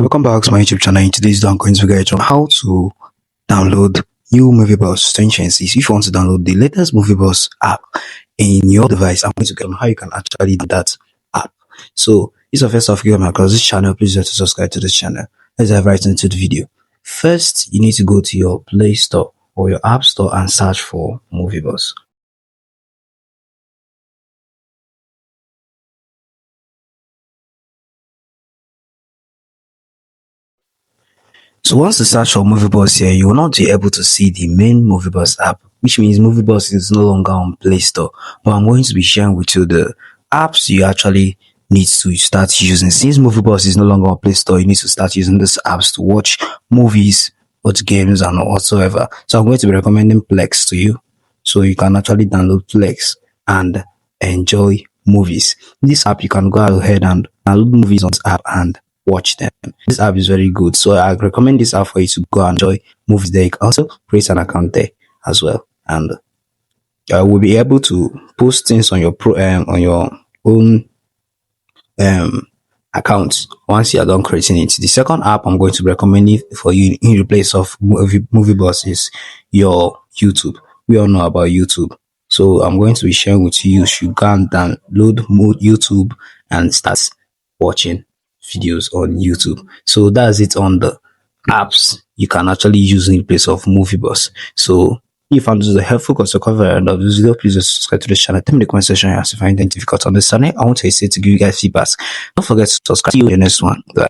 Welcome back to my YouTube channel. In today's video, I'm going to be guide on how to download new moviebox 2026. If you want to download the latest moviebox app in your device, I'm going to get on how you can actually do that app. So, if it's first off you come across this channel, please do to subscribe to this channel. Let's dive right into the video. First, you need to go to your Play Store or your App Store and search for moviebox. So once you search for moviebox here, you will not be able to see the main moviebox app, which means moviebox is no longer on Play Store. But I'm going to be sharing with you the apps you actually need to start using. Since moviebox is no longer on Play Store, you need to start using these apps to watch movies, watch games, and whatsoever. So I'm going to be recommending Plex to you, so you can actually download Plex and enjoy movies. This app, you can go ahead and download movies on this app and watch them. This app is very good, so I recommend this app for you to go and enjoy movies there. You can also create an account there as well, and will be able to post things on your own account once you are done creating it. The second app I'm going to recommend it for you in the place of moviebox is your YouTube. We all know about YouTube, so I'm going to be sharing with you. You should go and download YouTube and start watching videos on YouTube. So that's it on the apps you can actually use in place of moviebox. So if you found this a helpful cover end of this video, please just subscribe to this channel. Tell me in the comment section if you find anything difficult on this channel. I want to say to give you guys feedback. Don't forget to subscribe. See you in the next one. Bye.